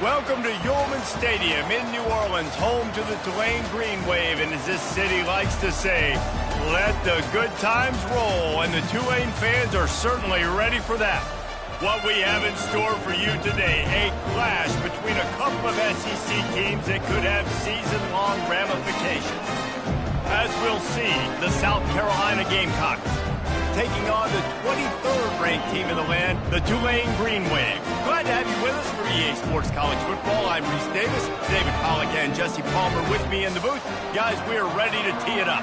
Welcome to Yulman Stadium in New Orleans, home to the Tulane Green Wave, and as this city likes to say, let the good times roll, and the Tulane fans are certainly ready for that. What we have in store for you today, a clash between a couple of SEC teams that could have season-long ramifications. As we'll see, the South Carolina Gamecocks taking on the 23rd ranked team in the land, the Tulane Green Wave. Glad to have you with us for EA Sports College Football. I'm Reese Davis, David Pollack and Jesse Palmer with me in the booth. Guys, we are ready to tee it up.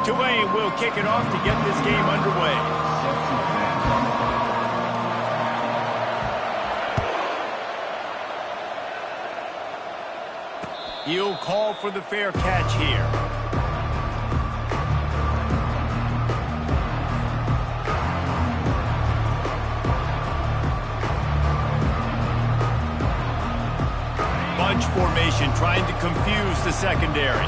Tulane will kick it off to get this game underway. He'll call for the fair catch here. Bunch formation trying to confuse the secondary.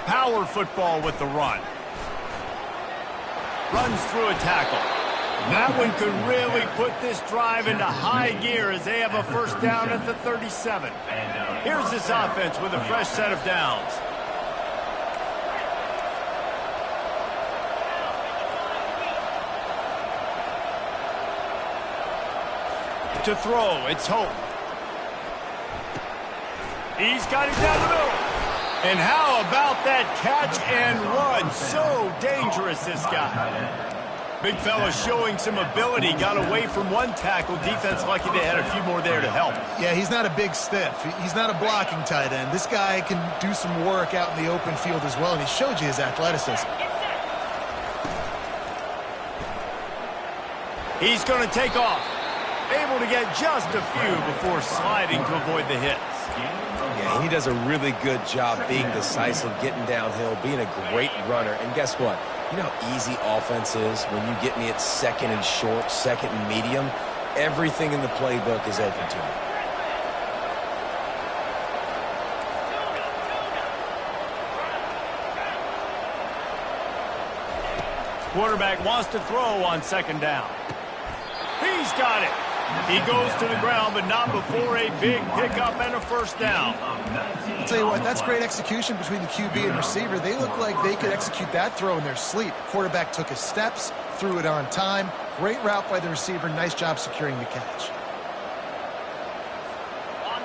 Power football with the run. Runs through a tackle. That one could really put this drive into high gear as they have a first down at the 37. Here's this offense with a fresh set of downs. To throw, it's Hope. He's got it down the middle. And how about that catch and run? So dangerous, this guy. Big fella showing some ability. Got away from one tackle. Defense lucky they had a few more there to help. Yeah, he's not a big stiff. He's not a blocking tight end. This guy can do some work out in the open field as well, and he showed you his athleticism. He's going to take off. Able to get just a few before sliding to avoid the hits. Yeah, he does a really good job being decisive, getting downhill, being a great runner. And guess what? You know how easy offense is when you get me at second and short, second and medium? Everything in the playbook is open to me. Quarterback wants to throw on second down. He's got it. He goes to the ground, but not before a big pickup and a first down. I'll tell you what, that's great execution between the QB and receiver. They look like they could execute that throw in their sleep. The quarterback took his steps, threw it on time. Great route by the receiver. Nice job securing the catch.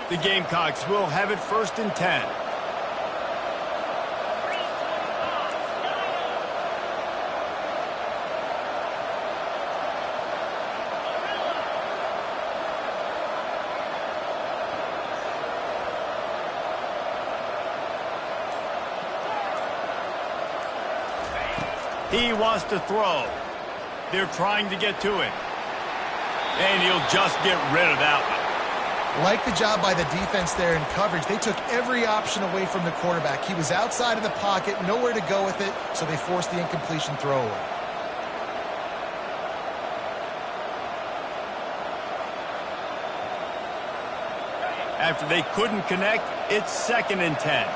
The Gamecocks will have it 1st and 10. He wants to throw. They're trying to get to it. And he'll just get rid of that one. Like the job by the defense there in coverage. They took every option away from the quarterback. He was outside of the pocket, nowhere to go with it, so they forced the incompletion throw away. After they couldn't connect, it's 2nd and 10.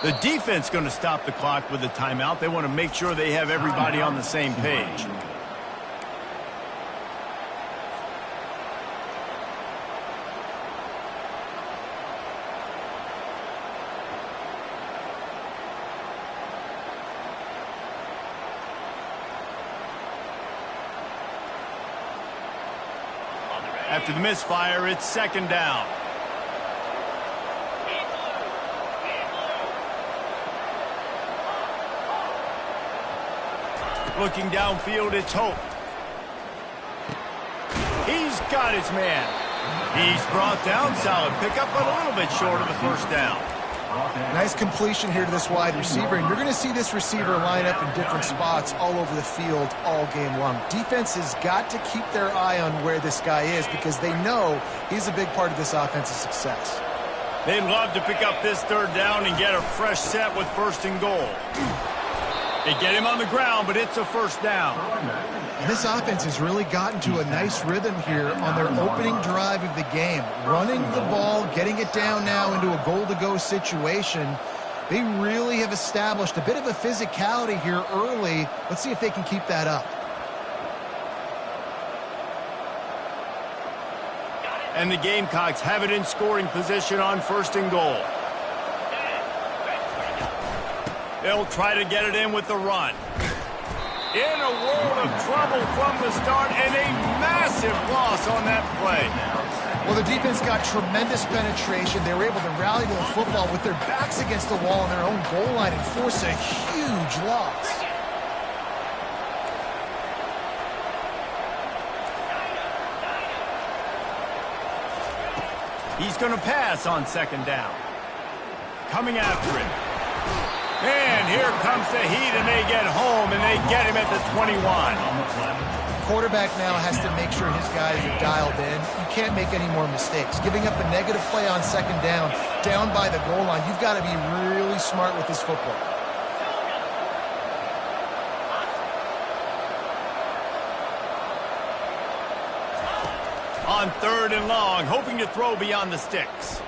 The defense going to stop the clock with a timeout. They want to make sure they have everybody on the same page. After the misfire, it's 2nd down. Looking downfield, it's Hope. He's got his man. He's brought down, solid pickup, but a little bit short of the first down. Nice completion here to this wide receiver, and you're going to see this receiver line up in different spots all over the field all game long. Defense has got to keep their eye on where this guy is because they know he's a big part of this offensive success. They'd love to pick up this third down and get a fresh set with first and goal. They get him on the ground, but it's a first down. And this offense has really gotten to a nice rhythm here on their opening drive of the game. Running the ball, getting it down now into a goal-to-go situation. They really have established a bit of a physicality here early. Let's see if they can keep that up. And the Gamecocks have it in scoring position on first and goal. They'll try to get it in with the run. In a world of trouble from the start, and a massive loss on that play. Well, the defense got tremendous penetration. They were able to rally to the football with their backs against the wall on their own goal line and force a huge loss. He's going to pass on second down. Coming after it. And here comes the heat, and they get home, and they get him at the 21. Quarterback now has to make sure his guys are dialed in. You can't make any more mistakes. Giving up a negative play on second down by the goal line, you've got to be really smart with this football. On third and long, hoping to throw beyond the sticks.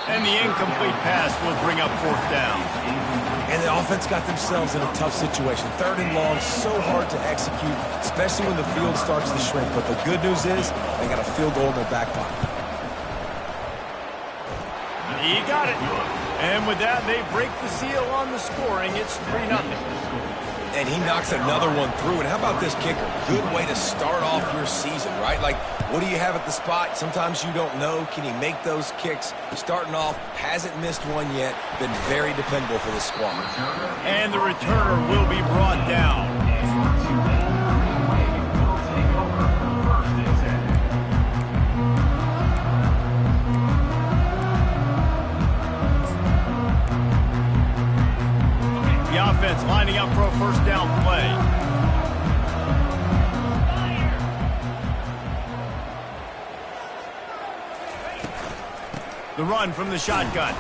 And the incomplete pass will bring up fourth down. And the offense got themselves in a tough situation. Third and long, so hard to execute, especially when the field starts to shrink. But the good news is they got a field goal in their back pocket. He got it. And with that, they break the seal on the scoring. It's 3-0. And he knocks another one through. And how about this kicker? Good way to start off your season, right? Like, what do you have at the spot? Sometimes you don't know. Can he make those kicks? Starting off, hasn't missed one yet. Been very dependable for the squad. And the returner will be brought down. The offense lining up for a first down play. The run from the shotgun.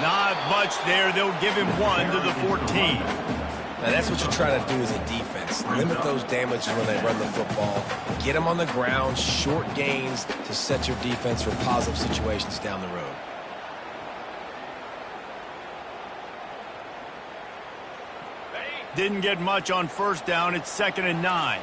Not much there. They'll give him one to the 14. Now, that's what you try to do as a defense. Limit those damages when they run the football. Get them on the ground, short gains to set your defense for positive situations down the road. Didn't get much on first down. It's 2nd and 9.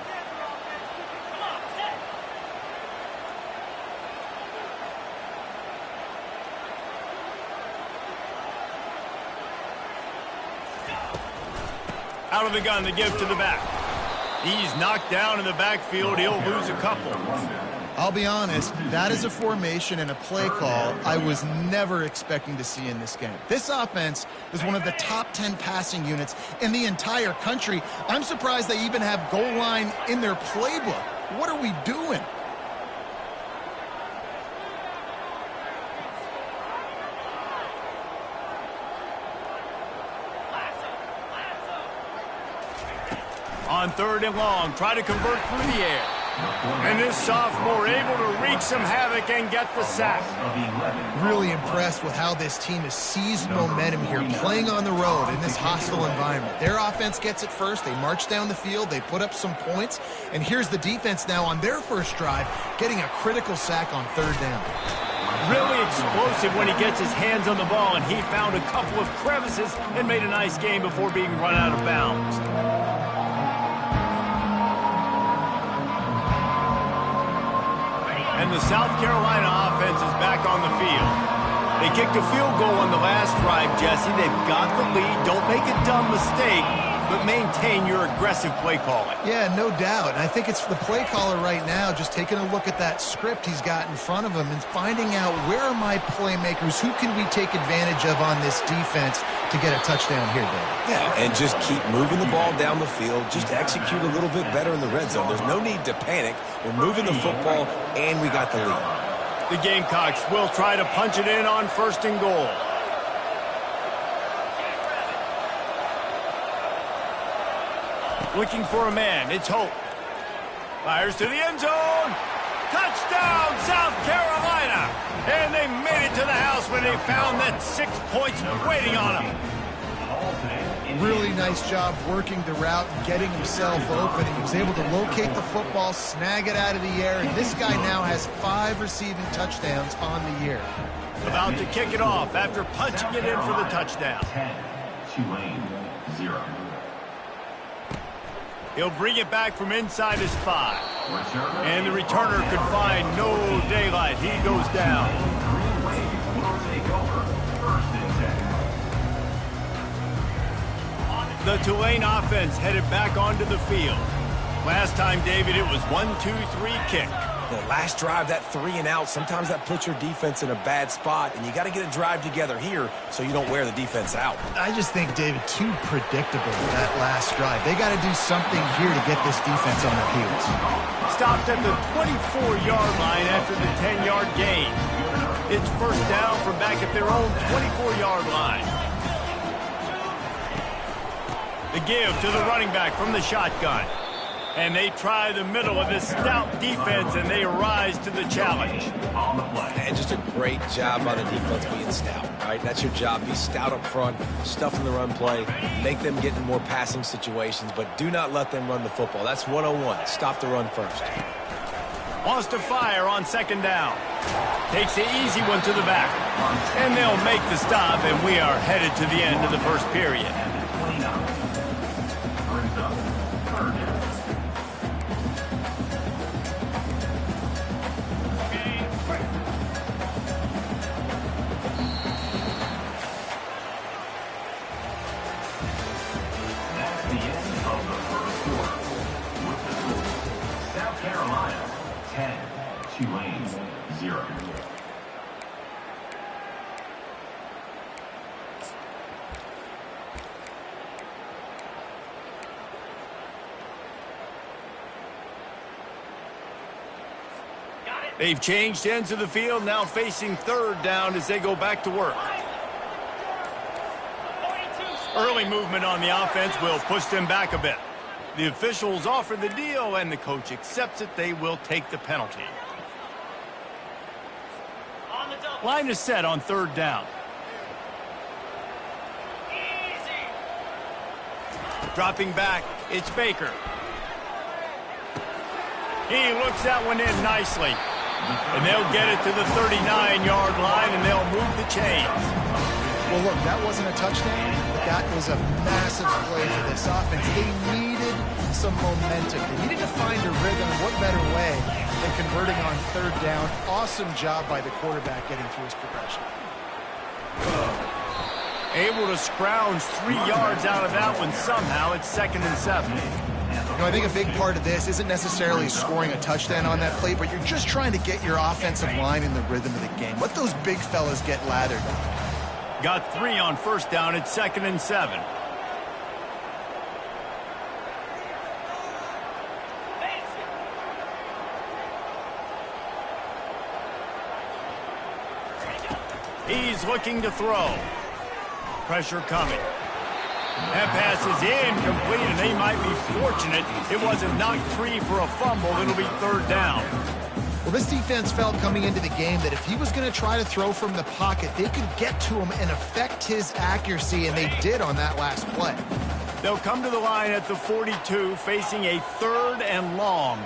Out of the gun, the give to the back. He's knocked down in the backfield. He'll lose a couple. I'll be honest, that is a formation and a play call I was never expecting to see in this game. This offense is one of the top 10 passing units in the entire country. I'm surprised they even have goal line in their playbook. What are we doing? On third and long, try to convert through the air. And this sophomore able to wreak some havoc and get the sack. Really impressed with how this team has seized momentum here, playing on the road in this hostile environment. Their offense gets it first. They march down the field. They put up some points. And here's the defense now on their first drive, getting a critical sack on third down. Really explosive when he gets his hands on the ball, and he found a couple of crevices and made a nice game before being run out of bounds. And the South Carolina offense is back on the field. They kicked a field goal on the last drive, Jesse. They've got the lead. Don't make a dumb mistake, but maintain your aggressive play calling. Yeah, no doubt. And I think it's the play caller right now just taking a look at that script he's got in front of him and finding out where are my playmakers, who can we take advantage of on this defense to get a touchdown here, David. Yeah, and just keep moving the ball down the field. Just execute a little bit better in the red zone. There's no need to panic. We're moving the football, and we got the lead. The Gamecocks will try to punch it in on first and goal. Looking for a man. It's Hope. Fires to the end zone. Touchdown, South Carolina. And they made it to the house when they found that 6 points waiting on them. Really nice job working the route and getting himself open. He was able to locate the football, snag it out of the air, and this guy now has 5 receiving touchdowns on the year. About to kick it off after punching it in for the touchdown. 10, Tulane, 0. He'll bring it back from inside his 5. And the returner could find no daylight. He goes down. The Tulane offense headed back onto the field. Last time, David, it was 1-2-3 kick. The last drive, that 3 and out, sometimes that puts your defense in a bad spot, and you got to get a drive together here so you don't wear the defense out. I just think, David, too predictable that last drive. They got to do something here to get this defense on their heels. Stopped at the 24-yard line after the 10-yard gain. It's first down from back at their own 24-yard line. The give to the running back from the shotgun. And they try the middle of this stout defense, and they rise to the challenge. And just a great job by the defense being stout, right? That's your job. Be stout up front, stuff in the run play, make them get in more passing situations, but do not let them run the football. That's 101. Stop the run first. Wants to fire on second down. Takes the easy one to the back. And they'll make the stop, and we are headed to the end of the first period. Tulane, 0. They've changed ends of the field, now facing third down as they go back to work. Early movement on the offense will push them back a bit. The officials offer the deal, and the coach accepts it. They will take the penalty. Line is set on third down. Dropping back, it's Baker. He looks that one in nicely. And they'll get it to the 39-yard line, and they'll move the chains. Well, look, that wasn't a touchdown. That was a massive play for this offense. They needed some momentum. They needed to find a rhythm. What better way than converting on third down? Awesome job by the quarterback getting through his progression. Able to scrounge 3 yards out of that one somehow. It's 2nd and 7. You know, I think a big part of this isn't necessarily scoring a touchdown on that play, but you're just trying to get your offensive line in the rhythm of the game. Let those big fellas get lathered. Got 3 on first down. It's 2nd and 7. He's looking to throw. Pressure coming. That pass is incomplete, and they might be fortunate it wasn't knocked free for a fumble. It'll be third down. Well, this defense felt coming into the game that if he was going to try to throw from the pocket, they could get to him and affect his accuracy, and they did on that last play. They'll come to the line at the 42, facing a 3rd and long.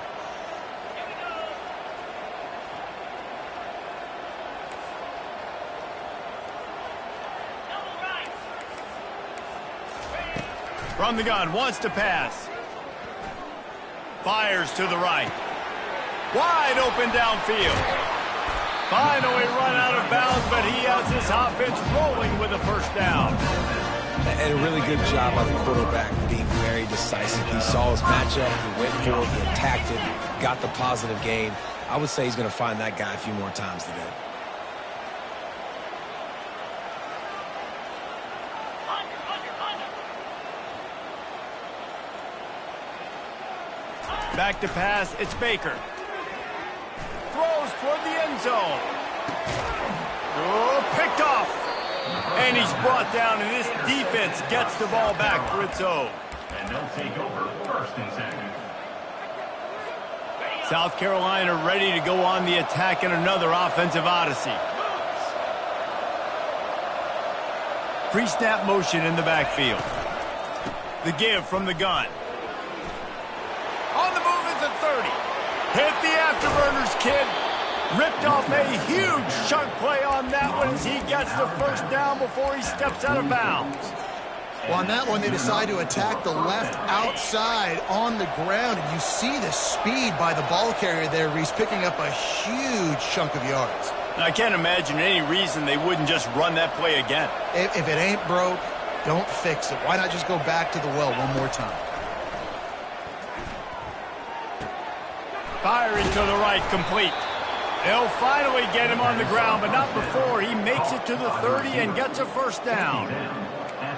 From the gun, wants to pass. Fires to the right. Wide open downfield. Finally run out of bounds, but he has this offense rolling with a first down. And a really good job by the quarterback being very decisive. He saw his matchup, he went for it, he attacked it, got the positive gain. I would say he's going to find that guy a few more times today. Back to pass, it's Baker. Throws toward the end zone. Oh, picked off. And he's brought down, and this defense gets the ball back for its own. And they'll take over 1st and 10. South Carolina ready to go on the attack in another offensive odyssey. Pre-snap motion in the backfield. The give from the gun. On the move is a 30. Hit the afterburners, kid. Ripped off a huge chunk play on that one as he gets the first down before he steps out of bounds. Well, on that one, they decide to attack the left outside on the ground, and you see the speed by the ball carrier there. He's picking up a huge chunk of yards. I can't imagine any reason they wouldn't just run that play again. If it ain't broke, don't fix it. Why not just go back to the well one more time? Firing to the right, complete. They'll finally get him on the ground, but not before he makes it to the 30 and gets a first down.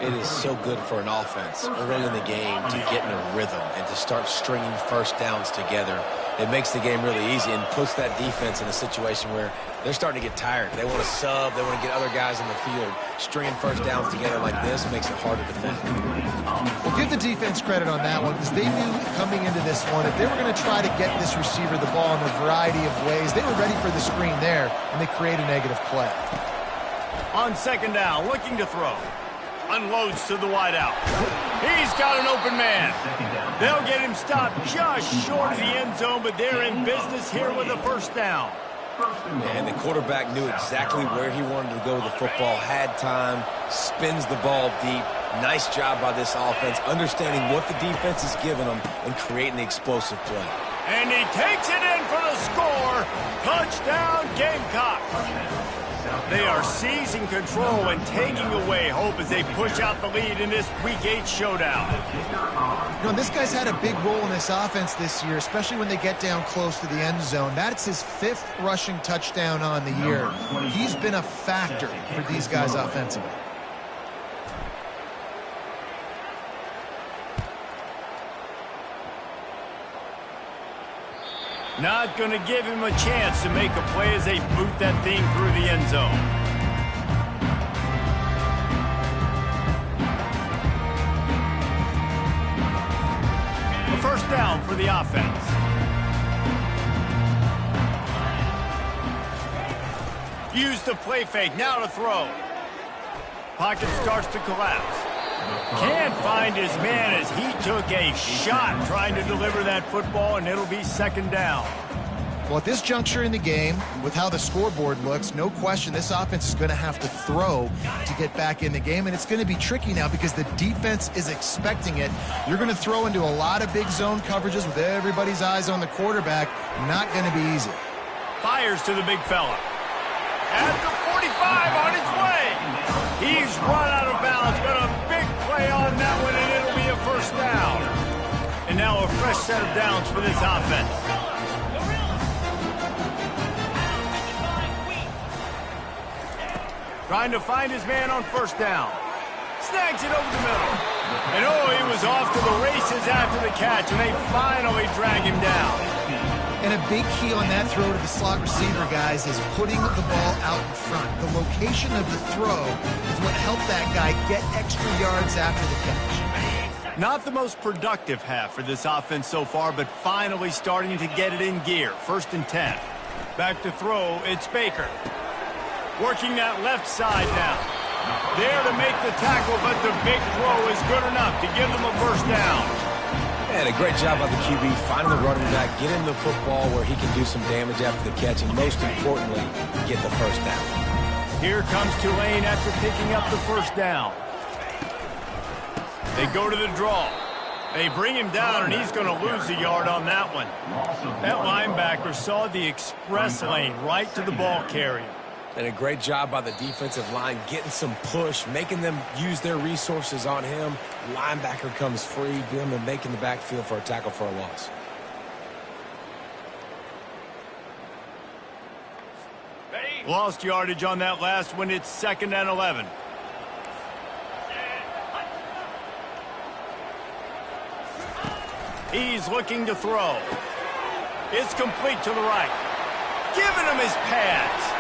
It is so good for an offense early in the game to get in a rhythm and to start stringing first downs together. It makes the game really easy and puts that defense in a situation where they're starting to get tired. They want to sub. They want to get other guys in the field. Stringing first downs together like this makes it hard to defend. Well, give the defense credit on that one because they knew coming into this one, if they were going to try to get this receiver the ball in a variety of ways, they were ready for the screen there, and they create a negative play. On second down, looking to throw. Unloads to the wideout. He's got an open man. They'll get him stopped just short of the end zone, but they're in business here with a first down. And the quarterback knew exactly where he wanted to go with the football, had time, spins the ball deep. Nice job by this offense, understanding what the defense is giving them and creating the explosive play. And he takes it in for the score. Touchdown, Gamecock. They are seizing control and taking away hope as they push out the lead in this Week 8 showdown. You know, this guy's had a big role in this offense this year, especially when they get down close to the end zone. That's his 5th rushing touchdown on the year. He's been a factor for these guys offensively. Not going to give him a chance to make a play as they boot that thing through the end zone. A first down for the offense. Use the play fake, now to throw. Pocket starts to collapse. Can't find his man as he took a shot trying to deliver that football, and it'll be second down. Well, at this juncture in the game, with how the scoreboard looks, no question this offense is going to have to throw to get back in the game, and it's going to be tricky now because the defense is expecting it. You're going to throw into a lot of big zone coverages with everybody's eyes on the quarterback. Not going to be easy. Fires to the big fella. At the 45 on his way. He's run out of bounds, but a big play on that one, and it'll be a first down. And now a fresh set of downs for this offense. Trying to find his man on first down. Snags it over the middle. And oh, he was off to the races after the catch, and they finally drag him down. And a big key on that throw to the slot receiver, guys, is putting the ball out in front. The location of the throw is what helped that guy get extra yards after the catch. Not the most productive half for this offense so far, but finally starting to get it in gear. 1st and 10. Back to throw, it's Baker. Working that left side now. There to make the tackle, but the big throw is good enough to give them a first down. And a great job by the QB, finding the running back, getting the football where he can do some damage after the catch, and most importantly, get the first down. Here comes Tulane after picking up the first down. They go to the draw. They bring him down, and he's going to lose a yard on that one. That linebacker saw the express lane right to the ball carrier. And a great job by the defensive line, getting some push, making them use their resources on him. Linebacker comes free, boom, and making the backfield for a tackle for a loss. Lost yardage on that last one. It's 2nd and 11. He's looking to throw. It's complete to the right. Giving him his pads.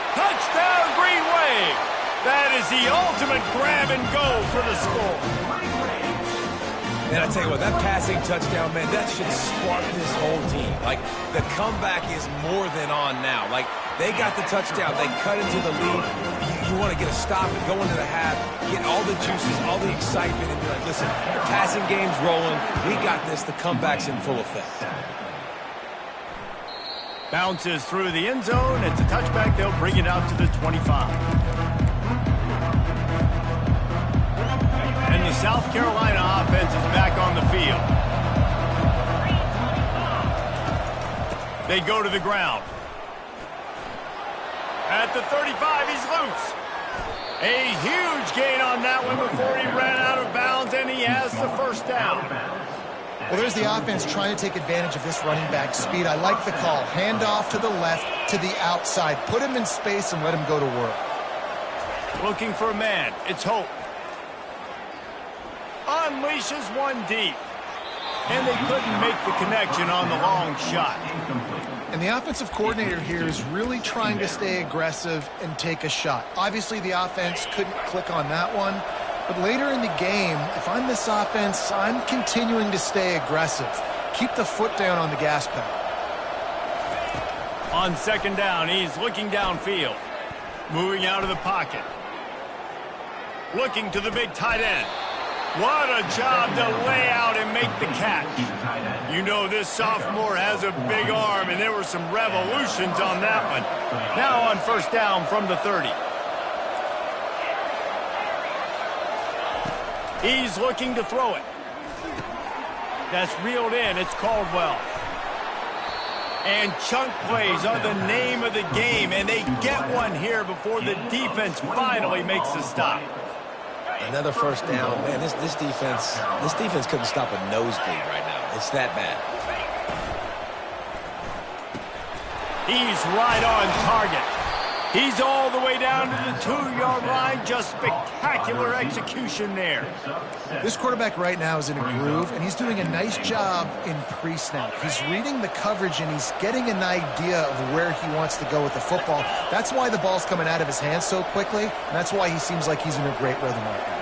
Touchdown, Green Wave. That is the ultimate grab and go for the score. And I tell you what, that passing touchdown, man, that should spark this whole team. Like, the comeback is more than on now. Like, they got the touchdown. They cut into the lead. You want to get a stop and go into the half, get all the juices, all the excitement, and be like, listen, the passing game's rolling. We got this. The comeback's in full effect. Bounces through the end zone. It's a touchback. They'll bring it out to the 25. And the South Carolina offense is back on the field. They go to the ground. At the 35, he's loose. A huge gain on that one before he ran out of bounds, and he has the first down. Well, there's the offense trying to take advantage of this running back speed. I like the call. Hand off to the left, to the outside. Put him in space and let him go to work. Looking for a man. It's Hope. Unleashes one deep. And they couldn't make the connection on the long shot. And the offensive coordinator here is really trying to stay aggressive and take a shot. Obviously, the offense couldn't click on that one. But later in the game, if I'm this offense, I'm continuing to stay aggressive. Keep the foot down on the gas pedal. On second down, he's looking downfield. Moving out of the pocket. Looking to the big tight end. What a job to lay out and make the catch. You know this sophomore has a big arm, and there were some revolutions on that one. Now on first down from the 30. He's looking to throw it. That's reeled in. It's Caldwell. And chunk plays are the name of the game, and they get one here before the defense finally makes the stop. Another first down. Man, this defense couldn't stop a nosebleed right now. It's that bad. He's right on target. He's all the way down to the 2-yard line. Just spectacular execution there. This quarterback right now is in a groove, and he's doing a nice job in pre-snap. He's reading the coverage, and he's getting an idea of where he wants to go with the football. That's why the ball's coming out of his hands so quickly, and that's why he seems like he's in a great rhythm right now.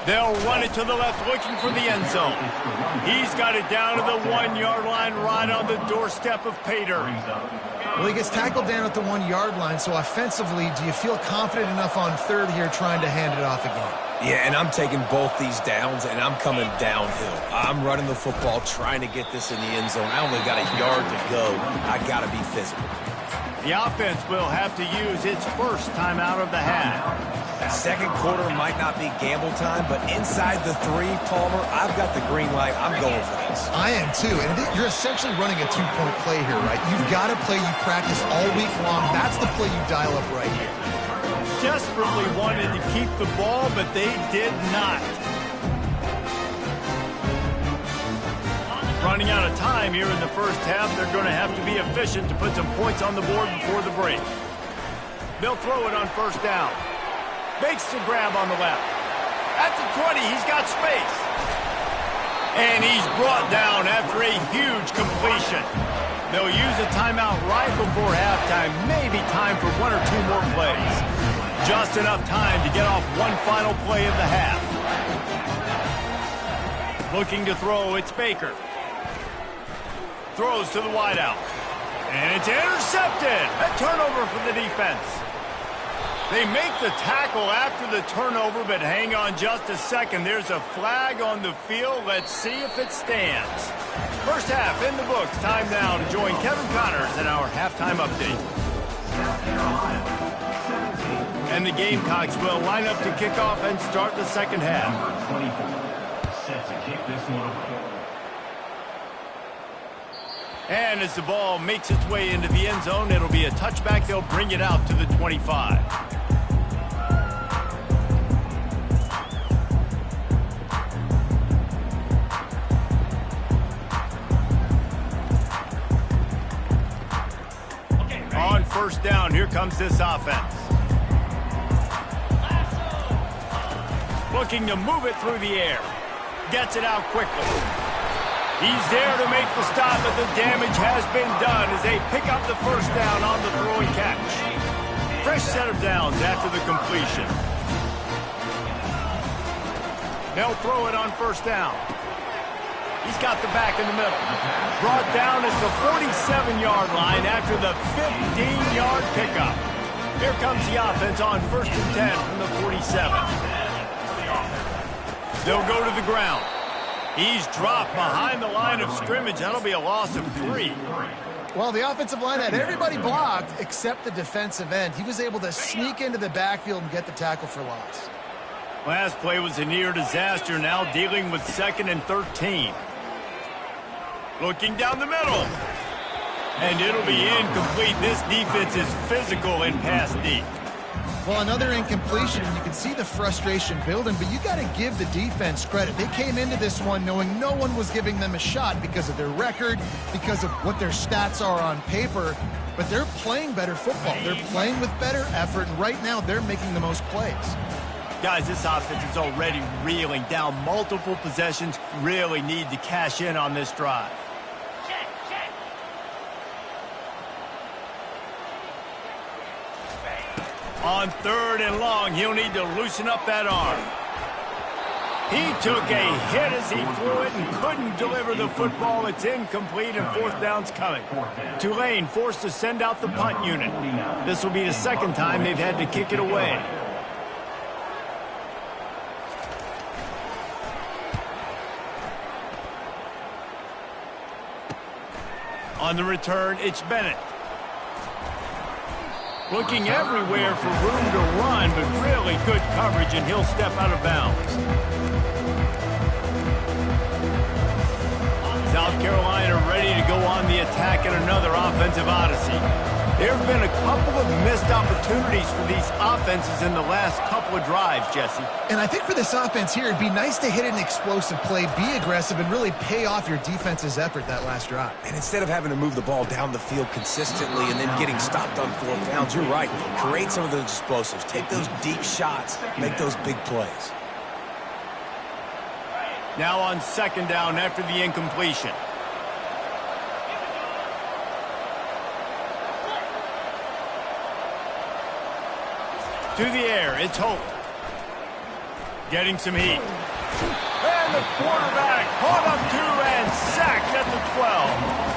They'll run it to the left, looking for the end zone. He's got it down to the 1-yard line, right on the doorstep of Pater. Well, he gets tackled down at the 1-yard line, so offensively, do you feel confident enough on third here trying to hand it off again? Yeah, and I'm taking both these downs, and I'm coming downhill. I'm running the football, trying to get this in the end zone. I only got a yard to go. I got to be physical. The offense will have to use its first time out of the half. Second quarter might not be gamble time, but inside the 3, Palmer, I've got the green light. I'm going for this. I am too, and you're essentially running a 2-point play here, right? You've got a play you practice all week long. That's the play you dial up right here. Desperately wanted to keep the ball, but they did not. Running out of time here in the first half. They're going to have to be efficient to put some points on the board before the break. They'll throw it on first down. Makes the grab on the left. At the 20, he's got space. And he's brought down after a huge completion. They'll use a timeout right before halftime. Maybe time for 1 or 2 more plays. Just enough time to get off one final play of the half. Looking to throw, it's Baker. Throws to the wideout. And it's intercepted. A turnover for the defense. They make the tackle after the turnover, but hang on just a second. There's a flag on the field. Let's see if it stands. First half in the books. Time now to join Kevin Connors in our halftime update. And the Gamecocks will line up to kick off and start the second half. Set to kick this one away. And as the ball makes its way into the end zone, it'll be a touchback. They'll bring it out to the 25. On first down, here comes this offense. Looking to move it through the air. Gets it out quickly. He's there to make the stop, but the damage has been done as they pick up the first down on the throw and catch. Fresh set of downs after the completion. They'll throw it on first down. He's got the back in the middle. Brought down at the 47-yard line after the 15-yard pickup. Here comes the offense on 1st and 10 from the 47. They'll go to the ground. He's dropped behind the line of scrimmage. That'll be a loss of 3. Well, the offensive line had everybody blocked except the defensive end. He was able to sneak into the backfield and get the tackle for loss. Last play was a near disaster, now dealing with 2nd and 13. Looking down the middle. And it'll be incomplete. This defense is physical in pass deep. Well, another incompletion, and you can see the frustration building, but you got to give the defense credit. They came into this one knowing no one was giving them a shot because of their record, because of what their stats are on paper, but they're playing better football. They're playing with better effort, and right now they're making the most plays. Guys, this offense is already reeling down multiple possessions. Really need to cash in on this drive. On 3rd and long, he'll need to loosen up that arm. He took a hit as he threw it and couldn't deliver the football. It's incomplete and 4th down's coming. Tulane forced to send out the punt unit. This will be the 2nd time they've had to kick it away. On the return, it's Bennett. Looking everywhere for room to run, but really good coverage, and he'll step out of bounds. South Carolina ready to go on the attack in another offensive odyssey. There have been a couple of missed opportunities for these offenses in the last couple of drives, Jesse. And I think for this offense here, it'd be nice to hit an explosive play, be aggressive, and really pay off your defense's effort that last drive. And instead of having to move the ball down the field consistently and then getting stopped on 4th downs, you're right. Create some of those explosives. Take those deep shots. Make those big plays. Now on 2nd down after the incompletion. To the air, it's Hope. Getting some heat. And the quarterback caught up 2 and sacked at the 12.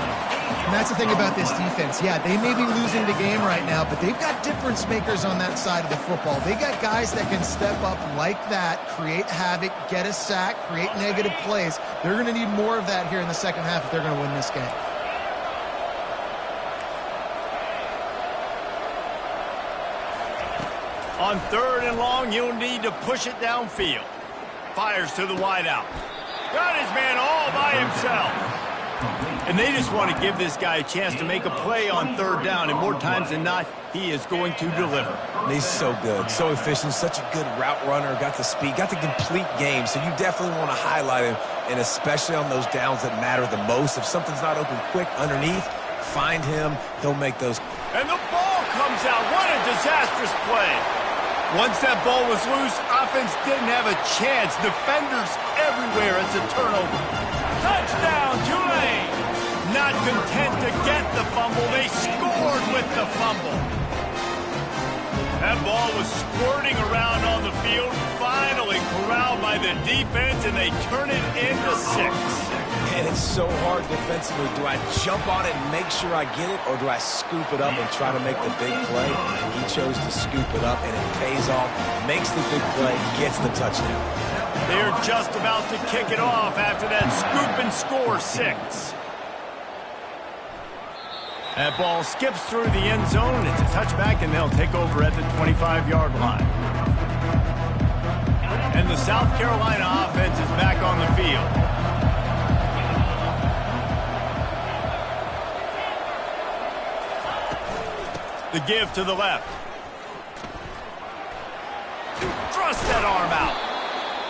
And that's the thing about this defense. Yeah, they may be losing the game right now, but they've got difference makers on that side of the football. They got guys that can step up like that, create havoc, get a sack, create negative plays. They're going to need more of that here in the second half if they're going to win this game. On 3rd and long, you'll need to push it downfield. Fires to the wideout. Got his man all by himself. And they just want to give this guy a chance to make a play on 3rd down, and more times than not, he is going to deliver. He's so good, so efficient, such a good route runner, got the speed, got the complete game, so you definitely want to highlight him, and especially on those downs that matter the most. If something's not open quick underneath, find him, he'll make those. And the ball comes out. What a disastrous play. Once that ball was loose, offense didn't have a chance. Defenders everywhere. It's a turnover. Touchdown, Tulane. Not content to get the fumble, they scored with the fumble. That ball was squirting around on the field, finally corralled by the defense, and they turn it into 6. And it's so hard defensively. Do I jump on it and make sure I get it, or do I scoop it up and try to make the big play? He chose to scoop it up, and it pays off, makes the big play, gets the touchdown. They're just about to kick it off after that scoop and score 6. That ball skips through the end zone. It's a touchback, and they'll take over at the 25-yard line. And the South Carolina offense is back on the field. The give to the left. Thrust that arm out.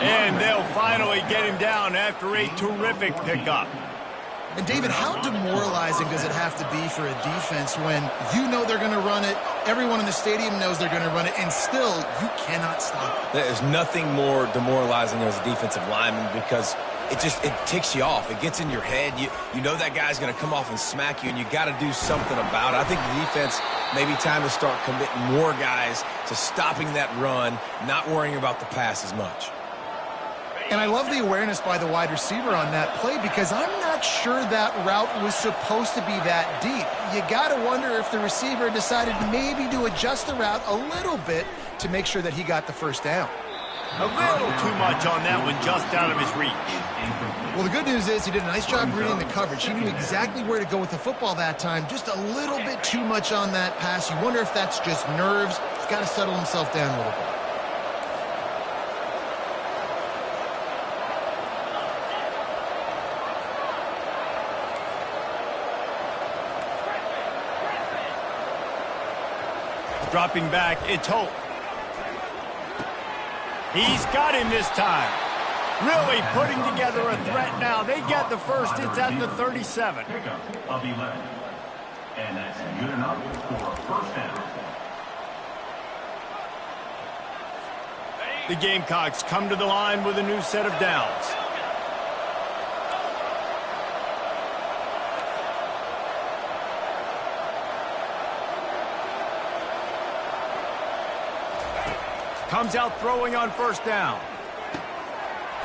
And they'll finally get him down after a terrific pickup. And David, how demoralizing does it have to be for a defense when you know they're going to run it, everyone in the stadium knows they're going to run it, and still you cannot stop it? There's nothing more demoralizing as a defensive lineman because it ticks you off. It gets in your head. You know that guy's going to come off and smack you, and you got to do something about it. I think the defense maybe time to start committing more guys to stopping that run, not worrying about the pass as much. And I love the awareness by the wide receiver on that play because I'm not sure that route was supposed to be that deep. You got to wonder if the receiver decided maybe to adjust the route a little bit to make sure that he got the first down. A little too much on that one, just out of his reach. Well, the good news is he did a nice job reading the coverage. He knew exactly where to go with the football that time. Just a little bit too much on that pass. You wonder if that's just nerves. He's got to settle himself down a little bit. Dropping back, it's Hope. He's got him this time. Really putting together a threat now. They get the first. It's at the 37. Pickup of 11. And that's good enough for a first down. The Gamecocks come to the line with a new set of downs. Comes out throwing on first down.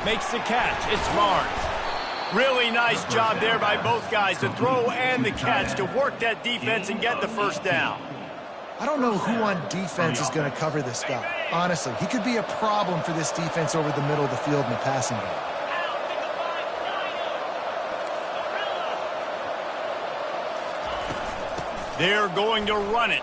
Makes the catch. It's Barnes. Really nice job there by both guys, the throw and the catch, to work that defense and get the first down. I don't know who on defense is going to cover this guy. Honestly, he could be a problem for this defense over the middle of the field in the passing game. They're going to run it.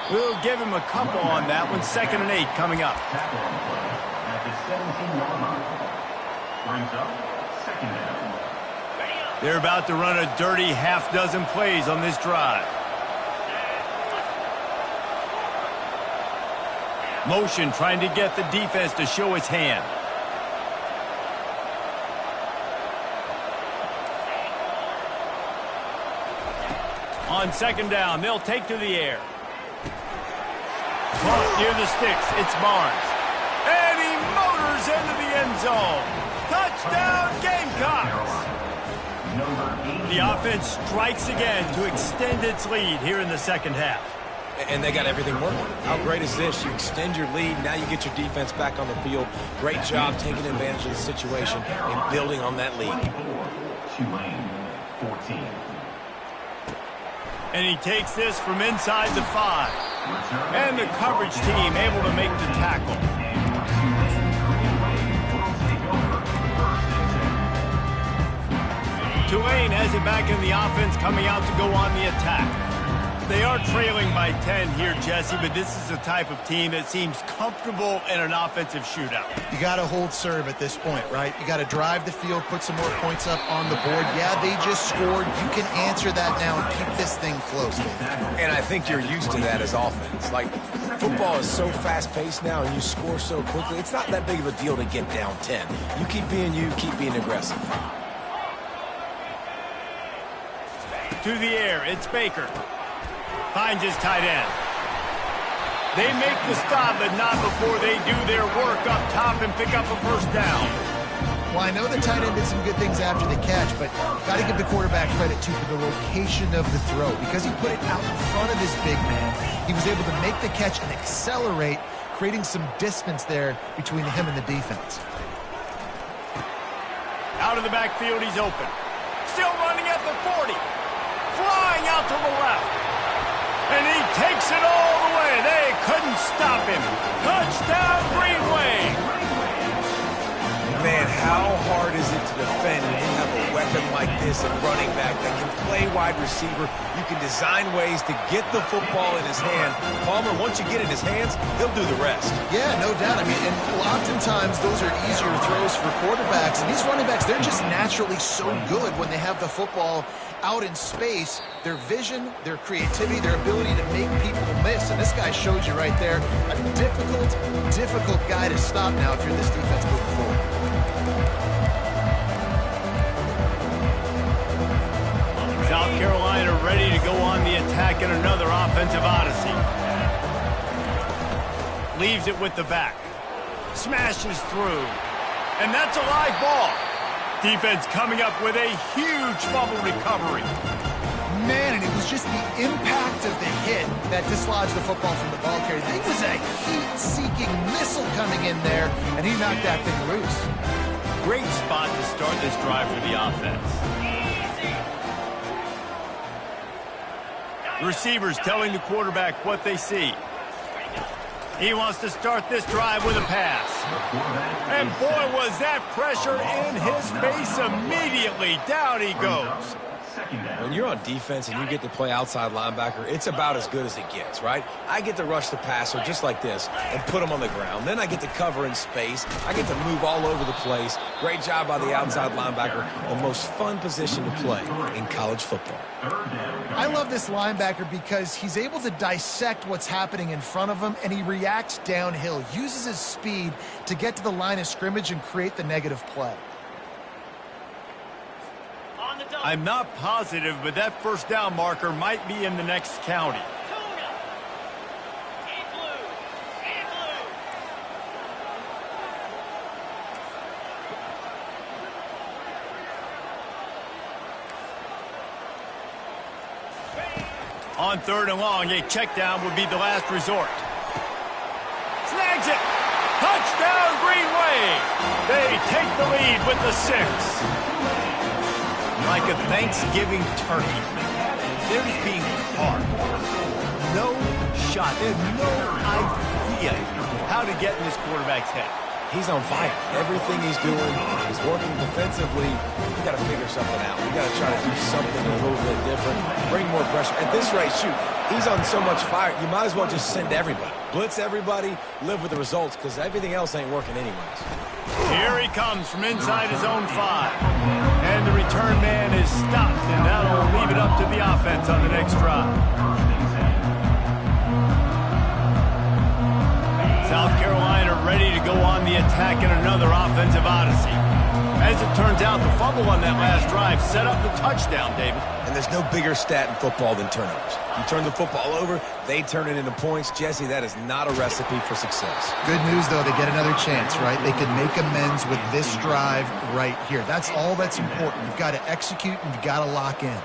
We'll give him a couple on that one. 2nd and 8 coming up. Tackle on the play at the 17-yard line. Brings up 2nd down. They're about to run a dirty half-dozen plays on this drive. Motion trying to get the defense to show its hand. On 2nd down, they'll take to the air. Caught near the sticks, it's Barnes. And he motors into the end zone. Touchdown, Gamecocks! The offense strikes again to extend its lead here in the second half. And they got everything working. How great is this? You extend your lead, now you get your defense back on the field. Great job taking advantage of the situation and building on that lead. Tulane 14. And he takes this from inside the 5. And the coverage team able to make the tackle. Tulane has it back in the offense, coming out to go on the attack. They are trailing by 10 here, Jesse, but this is the type of team that seems comfortable in an offensive shootout. You got to hold serve at this point, right? You got to drive the field, put some more points up on the board. Yeah, they just scored. You can answer that now and keep this thing close. And I think you're used to that as offense. Like, football is so fast-paced now and you score so quickly, it's not that big of a deal to get down 10. You keep being aggressive. To the air, it's Baker. Finds his tight end. They make the stop, but not before they do their work up top and pick up a first down. Well, I know the tight end did some good things after the catch, but got to give the quarterback credit, too, for the location of the throw. Because he put it out in front of his big man, he was able to make the catch and accelerate, creating some distance there between him and the defense. Out of the backfield, he's open. Still running at the 40. Flying out to the left. And he takes it all the way. They couldn't stop him. Touchdown, Green Wave. Man, how hard is it to defend when you have a weapon like this, a running back that can play wide receiver? You can design ways to get the football in his hand. Palmer, once you get it in his hands, he'll do the rest. Yeah, no doubt. I mean, and oftentimes those are easier throws for quarterbacks. And these running backs, they're just naturally so good when they have the football out in space. Their vision, their creativity, their ability to make people miss. And this guy showed you right there, a difficult guy to stop now if you're this defense moving forward. South Carolina ready to go on the attack in another offensive odyssey. Leaves it with the back. Smashes through. And that's a live ball. Defense coming up with a huge fumble recovery. Man, and it was just the impact of the hit that dislodged the football from the ball carrier. It was a heat-seeking missile coming in there, and he knocked that thing loose. Great spot to start this drive for the offense. Receivers telling the quarterback what they see. He wants to start this drive with a pass. And boy, was that pressure in his face immediately. Down he goes. When you're on defense and you get to play outside linebacker, it's about as good as it gets, right? I get to rush the passer just like this and put him on the ground. Then I get to cover in space. I get to move all over the place. Great job by the outside linebacker. The most fun position to play in college football. I love this linebacker because he's able to dissect what's happening in front of him, and he reacts downhill, uses his speed to get to the line of scrimmage and create the negative play. I'm not positive, but that first down marker might be in the next county. On 3rd and long, a check down would be the last resort. Snags it! Touchdown, Green Wave! They take the lead with the 6. Like a Thanksgiving turkey. There's being carved. No shot. They have no idea how to get in this quarterback's head. He's on fire. Everything he's doing is working defensively. We got to figure something out. We got to try to do something a little bit different. Bring more pressure. At this rate, shoot, he's on so much fire, you might as well just send everybody. Blitz everybody, live with the results, because everything else ain't working anyways. Here he comes from inside his own 5. And the return man is stopped, and that'll leave it up to the offense on the next drive. South Carolina ready to go on the attack in another offensive odyssey. As it turns out, the fumble on that last drive set up the touchdown, David. And there's no bigger stat in football than turnovers. You turn the football over, they turn it into points. Jesse, that is not a recipe for success. Good news, though, they get another chance, right? They can make amends with this drive right here. That's all that's important. You've got to execute and you've got to lock in.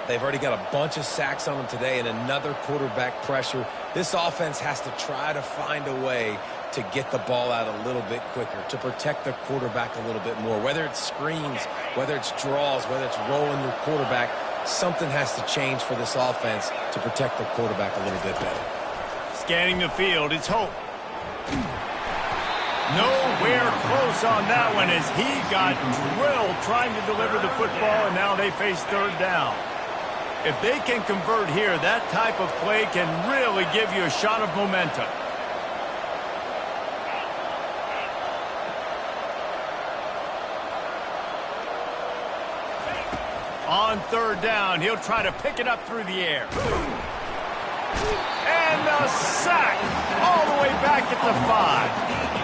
They've already got a bunch of sacks on them today and another quarterback pressure. This offense has to try to find a way to get the ball out a little bit quicker, to protect their quarterback a little bit more. Whether it's screens, whether it's draws, whether it's rolling your quarterback, something has to change for this offense to protect their quarterback a little bit better. Scanning the field, it's Hope. Nowhere close on that one as he got drilled trying to deliver the football, and now they face 3rd down. If they can convert here, that type of play can really give you a shot of momentum. On 3rd down, he'll try to pick it up through the air. And the sack all the way back at the 5.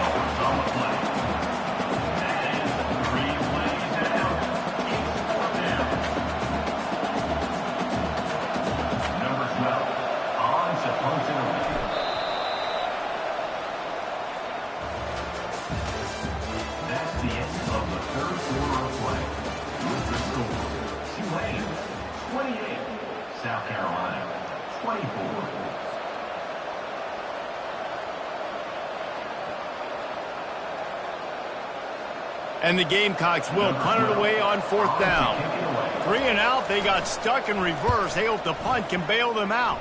That's the end of the 3rd quarter of play. With the score, Tulane 28, South Carolina 24. And the Gamecocks will punt it away on 4th down. 3 and out, they got stuck in reverse. They hope the punt can bail them out.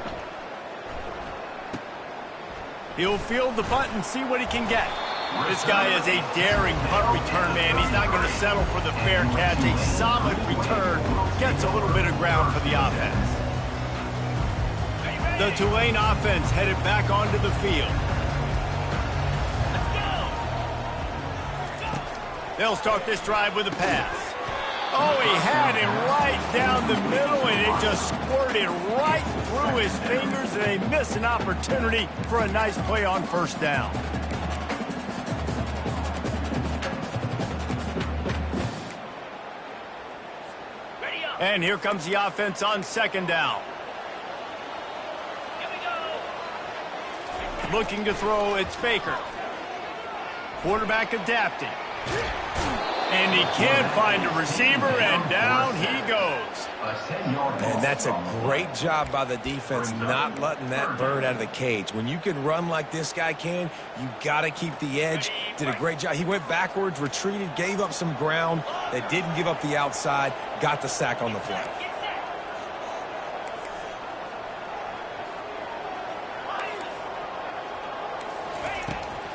He'll field the punt and see what he can get. This guy is a daring punt return man. He's not going to settle for the fair catch. A solid return gets a little bit of ground for the offense. The Tulane offense headed back onto the field. They'll start this drive with a pass. Oh, he had it right down the middle, and it just squirted right through his fingers, and they missed an opportunity for a nice play on 1st down. Ready up. And here comes the offense on second down. Looking to throw, it's Baker. Quarterback adapting. And he can't find a receiver, and down he goes. And that's a great job by the defense not letting that bird out of the cage. When you can run like this guy can, you got to keep the edge. Did a great job. He went backwards, retreated, gave up some ground that didn't give up the outside, got the sack on the play.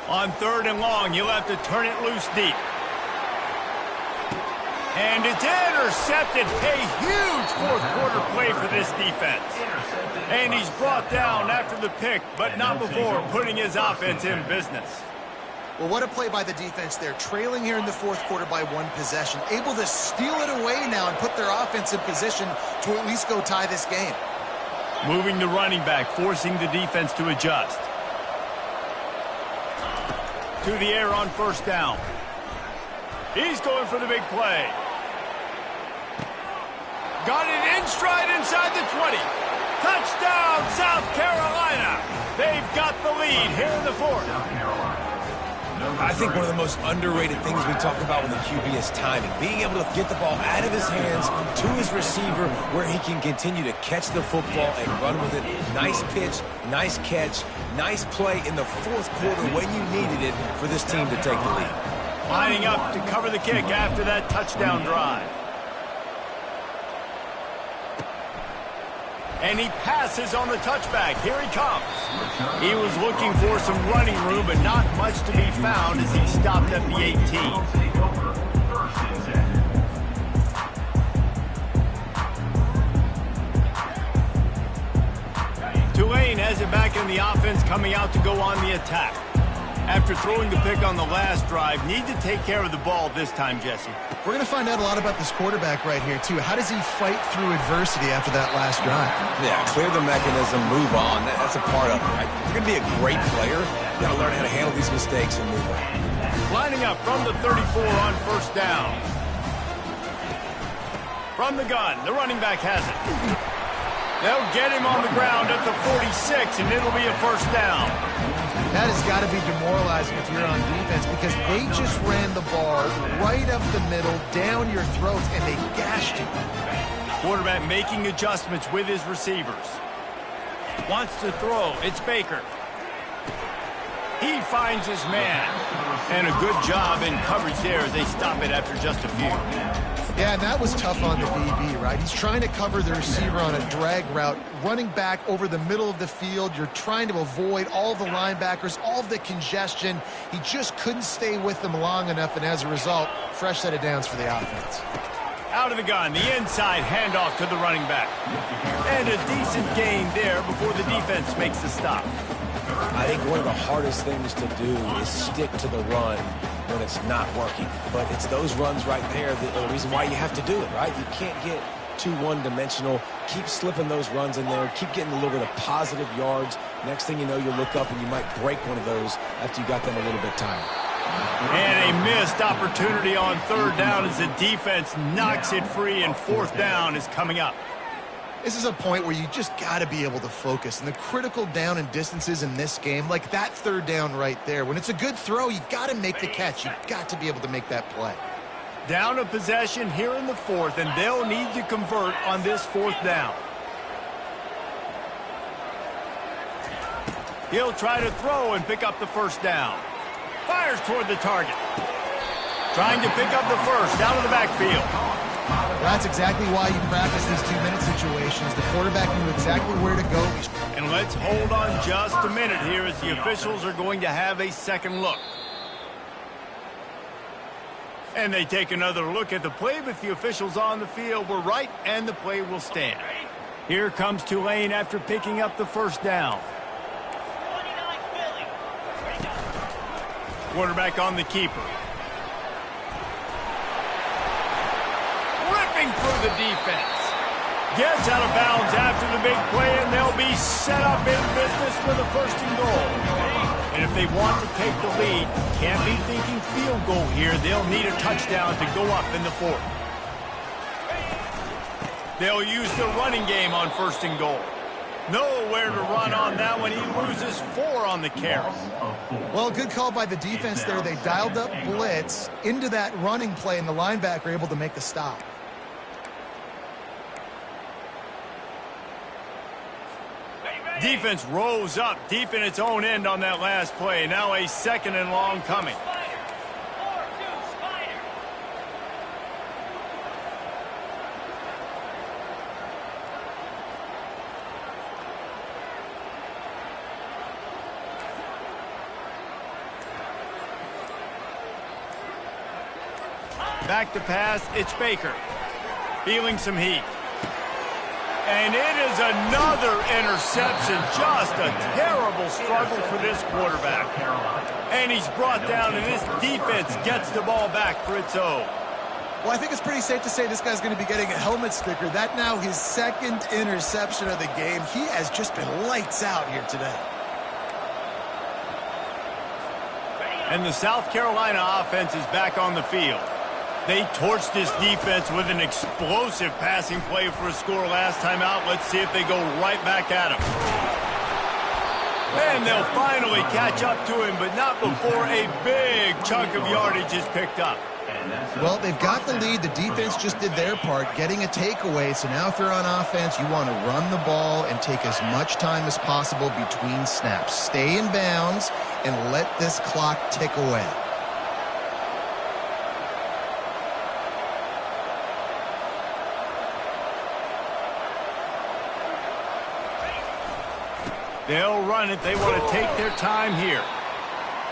On third and long, you'll have to turn it loose deep. And it's intercepted. A huge fourth-quarter play for this defense. And he's brought down after the pick, but not before putting his offense in business. Well, what a play by the defense there. Trailing here in the fourth quarter by one possession. Able to steal it away now and put their offense in position to at least go tie this game. Moving the running back, forcing the defense to adjust. To the air on first down. He's going for the big play. Got it in stride inside the 20. Touchdown, South Carolina. They've got the lead here in the fourth. I think one of the most underrated things we talk about with a QB is timing. Being able to get the ball out of his hands to his receiver where he can continue to catch the football and run with it. Nice pitch, nice catch, nice play in the fourth quarter when you needed it for this team to take the lead. Lining up to cover the kick after that touchdown drive. And he passes on the touchback. Here he comes. He was looking for some running room, but not much to be found as he stopped at the 18. Tulane has it back in the offense, coming out to go on the attack. After throwing the pick on the last drive, need to take care of the ball this time, Jesse. We're going to find out a lot about this quarterback right here, too. How does he fight through adversity after that last drive? Yeah, clear the mechanism, move on. That's a part of it, right? If you're going to be a great player, you got to learn how to handle these mistakes and move on. Lining up from the 34 on first down. From the gun, the running back has it. They'll get him on the ground at the 46, and it'll be a first down. That has got to be demoralizing if you're on defense because they just ran the ball right up the middle, down your throats, and they gashed you. Quarterback making adjustments with his receivers. Wants to throw. It's Baker. He finds his man. And a good job in coverage there as they stop it after just a few. Yeah, and that was tough on the DB, right? He's trying to cover the receiver on a drag route, running back over the middle of the field. You're trying to avoid all the linebackers, all of the congestion. He just couldn't stay with them long enough, and as a result, fresh set of downs for the offense. Out of the gun, the inside handoff to the running back. And a decent gain there before the defense makes the stop. I think one of the hardest things to do is stick to the run when it's not working. But it's those runs right there that are the reason why you have to do it, right? You can't get too one-dimensional. Keep slipping those runs in there. Keep getting a little bit of positive yards. Next thing you know, you'll look up and you might break one of those after you got them a little bit tired. And a missed opportunity on third down as the defense knocks it free, and fourth down is coming up. This is a point where you just got to be able to focus. And the critical down and distances in this game, like that third down right there, when it's a good throw, you got to make the catch. You got to be able to make that play. Down a possession here in the fourth, and they'll need to convert on this fourth down. He'll try to throw and pick up the first down. Fires toward the target. Trying to pick up the first out of the backfield. That's exactly why you practice these two-minute situations. The quarterback knew exactly where to go. And let's hold on just a minute here as the officials are going to have a second look. And they take another look at the play, but the officials on the field were right, and the play will stand. Here comes Tulane after picking up the first down. Quarterback on the keeper. Ripping through the defense. Gets out of bounds after the big play, and they'll be set up in business with a first and goal. And if they want to take the lead, can't be thinking field goal here. They'll need a touchdown to go up in the fourth. They'll use the running game on 1st and goal. Nowhere to run on that one. He loses 4 on the carry. Well, good call by the defense there. They dialed up blitz into that running play, and the linebacker able to make the stop. Defense rose up deep in its own end on that last play. Now a 2nd and long coming. Back to pass, it's Baker. Feeling some heat. And it is another interception. Just a terrible struggle for this quarterback. And he's brought down, and this defense gets the ball back for its own. Well, I think it's pretty safe to say this guy's going to be getting a helmet sticker. That now his 2nd interception of the game. He has just been lights out here today. And the South Carolina offense is back on the field. They torched this defense with an explosive passing play for a score last time out. Let's see if they go right back at him. And they'll finally catch up to him, but not before a big chunk of yardage is picked up. Well, they've got the lead. The defense just did their part, getting a takeaway. So now if they're on offense, you want to run the ball and take as much time as possible between snaps. Stay in bounds and let this clock tick away. They'll run it. They want to take their time here.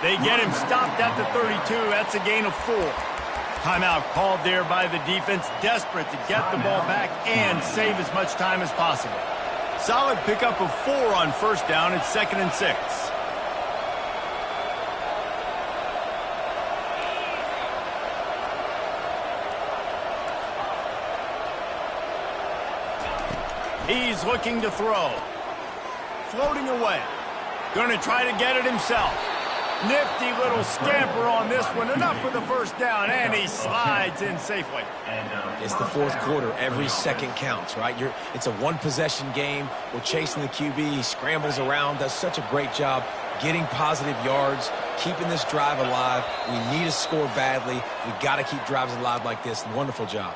They get him stopped at the 32. That's a gain of 4. Timeout called there by the defense, desperate to get the ball back and save as much time as possible. Solid pickup of 4 on 1st down. It's 2nd and 6. He's looking to throw. Floating away. Going to try to get it himself. Nifty little scamper on this one. Enough for the 1st down, and he slides in safely. It's the 4th quarter. Every second counts, right? It's a 1-possession game. We're chasing the QB. He scrambles around, does such a great job getting positive yards, keeping this drive alive. We need a score badly. We've got to keep drives alive like this. Wonderful job.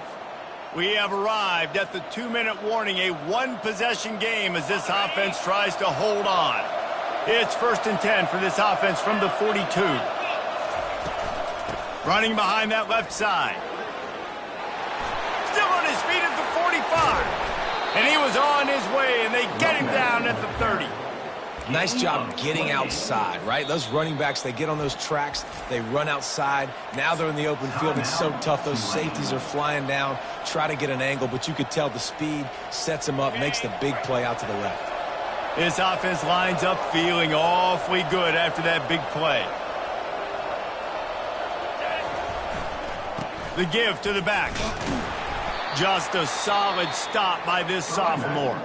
We have arrived at the 2-minute warning, a 1-possession game as this offense tries to hold on. It's 1st and 10 for this offense from the 42. Running behind that left side. Still on his feet at the 45. And he was on his way, and they get him down at the 30. Nice job getting outside, right? Those running backs, they get on those tracks, they run outside. Now they're in the open field. It's so tough. Those safeties are flying down, try to get an angle, but you could tell the speed sets them up, makes the big play out to the left. This offense lines up feeling awfully good after that big play. The give to the back. Just a solid stop by this sophomore.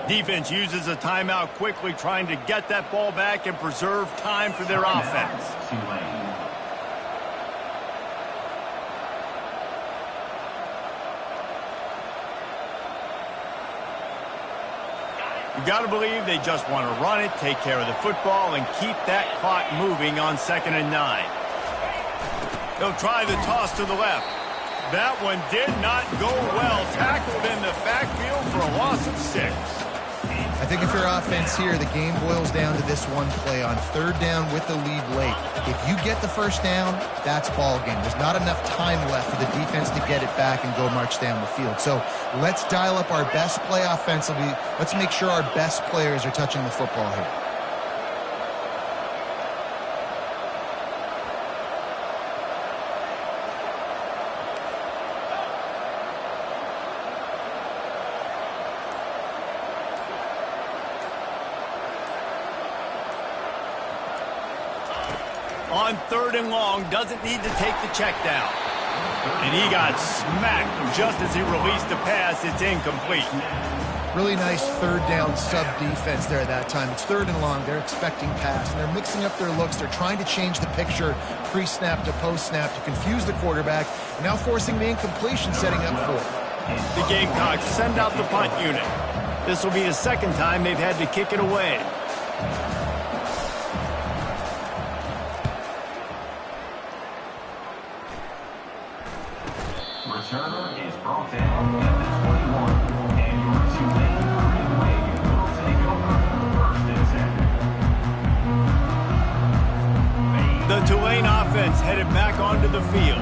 Defense uses a timeout quickly, trying to get that ball back and preserve time for their offense. You got to believe they just want to run it, take care of the football, and keep that clock moving on 2nd and 9. They'll try the toss to the left. That one did not go well. Tackled in the backfield for a loss of 6. I think if you're offense here, the game boils down to this one play on 3rd down with the lead late. If you get the 1st down, that's ball game. There's not enough time left for the defense to get it back and go march down the field. So let's dial up our best play offensively. Let's make sure our best players are touching the football here. On 3rd and long, doesn't need to take the check down. And he got smacked just as he released the pass. It's incomplete. Really nice 3rd down sub-defense there at that time. It's 3rd and long. They're expecting pass, and they're mixing up their looks. They're trying to change the picture pre-snap to post-snap to confuse the quarterback, now forcing the incompletion, setting up for it. The Gamecocks send out the punt unit. This will be the second time they've had to kick it away. Returner is brought down at the 21. And your Tulane Green Wave will take over 1st and 10. The Tulane offense headed back onto the field.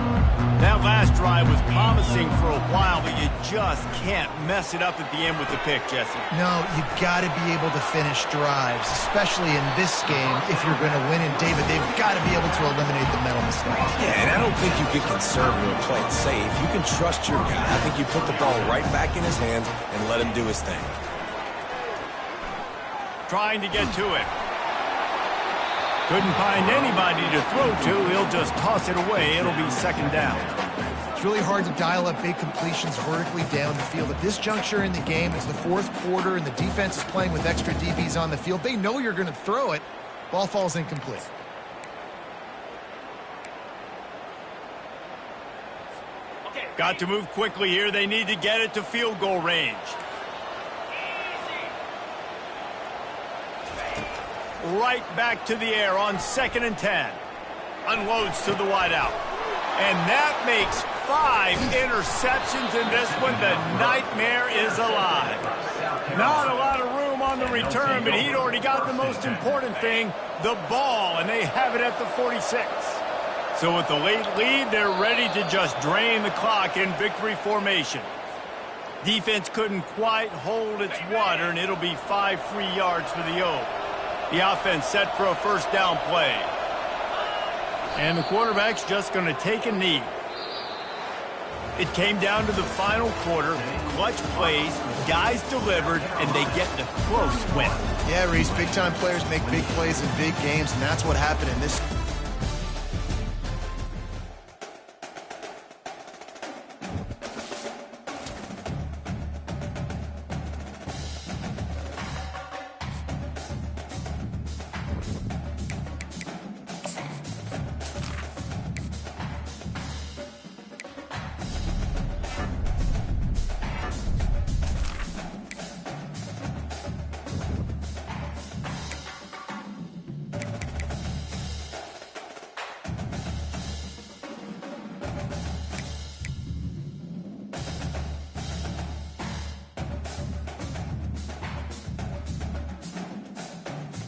That last drive was promising for a while, but you just can't mess it up at the end with the pick, Jesse. No, you got to be able to finish drives, especially in this game if you're going to win. And David, they've got to be able to eliminate the mental mistakes. Yeah, and I don't think you get conservative and play it safe. You can trust your guy. I think you put the ball right back in his hands and let him do his thing. Trying to get to it. Couldn't find anybody to throw to. He'll just toss it away. It'll be second down. It's really hard to dial up big completions vertically down the field. At this juncture in the game, it's the 4th quarter, and the defense is playing with extra DBs on the field. They know you're going to throw it. Ball falls incomplete. Got to move quickly here. They need to get it to field goal range. Right back to the air on 2nd and 10. Unloads to the wideout. And that makes 5 interceptions in this one. The nightmare is alive. Not a lot of room on the return, but he'd already got the most important thing, the ball, and they have it at the 46. So with the late lead, they're ready to just drain the clock in victory formation. Defense couldn't quite hold its water, and it'll be 5 free yards for the Oak. The offense set for a first down play. And the quarterback's just going to take a knee. It came down to the final quarter. Clutch plays, guys delivered, and they get the close win. Yeah, Reese, big-time players make big plays in big games, and that's what happened in this